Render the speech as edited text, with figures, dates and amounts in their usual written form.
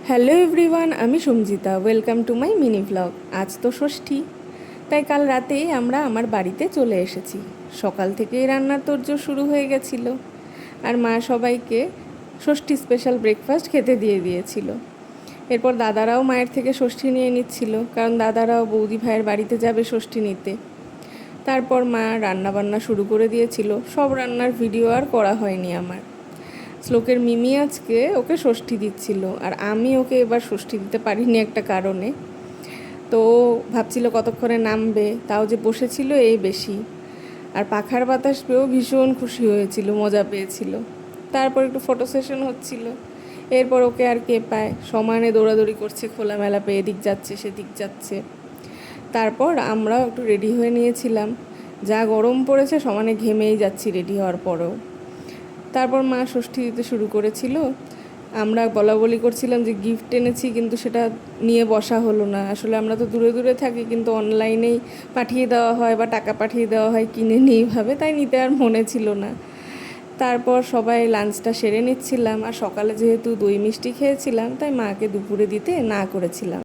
Hello everyone, আমি Sanjita. Welcome to my mini vlog. আজ তো ষষ্ঠী, তাই কাল রাতেই আমরা আমার বাড়িতে চলে এসেছি। সকাল থেকেই রান্নার তোড়জোড় শুরু হয়ে গেছিলো, আর মা সবাইকে ষষ্ঠী স্পেশাল ব্রেকফাস্ট খেতে দিয়ে দিয়েছিল। এরপর দাদারাও মায়ের থেকে ষষ্ঠী নিয়ে নিচ্ছিল, কারণ দাদারাও বৌদি ভাইয়ের বাড়িতে যাবে ষষ্ঠী নিতে। তারপর মা রান্নাবান্না শুরু করে দিয়েছিল। সব রান্নার ভিডিও আর করা হয়নি আমার। শ্লোকের মিমি আজকে ওকে ষষ্ঠী দিচ্ছিল, আর আমি ওকে এবার ষষ্ঠী দিতে পারিনি একটা কারণে। তো ভাবছিল কতক্ষণে নামবে, তাও যে বসেছিল এই বেশি। আর পাখার বাতাস পেয়েও ভীষণ খুশি হয়েছিল, মজা পেয়েছিল। তারপর একটু ফটো সেশন হচ্ছিল। এরপর ওকে আর কে পায়, সমানে দৌড়াদৌড়ি করছে, খোলামেলা পেয়ে এদিক যাচ্ছে সেদিক যাচ্ছে। তারপর আমরাও একটু রেডি হয়ে নিয়েছিলাম। যা গরম পড়েছে, সমানে ঘেমেই যাচ্ছি রেডি হওয়ার পরেও। তারপর মা ষষ্ঠী দিতে শুরু করেছিল। আমরা বলাবলি করছিলাম যে গিফট এনেছি, কিন্তু সেটা নিয়ে বসা হলো না। আসলে আমরা তো দূরে দূরে থাকি, কিন্তু অনলাইনেই পাঠিয়ে দেওয়া হয় বা টাকা পাঠিয়ে দেওয়া হয়, কিনে নিই ভাবে, তাই নিতে আর মনে ছিল না। তারপর সবাই লাঞ্চটা সেরে নিচ্ছিলাম, আর সকালে যেহেতু দই মিষ্টি খেয়েছিলাম, তাই মাকে দুপুরে দিতে না করেছিলাম।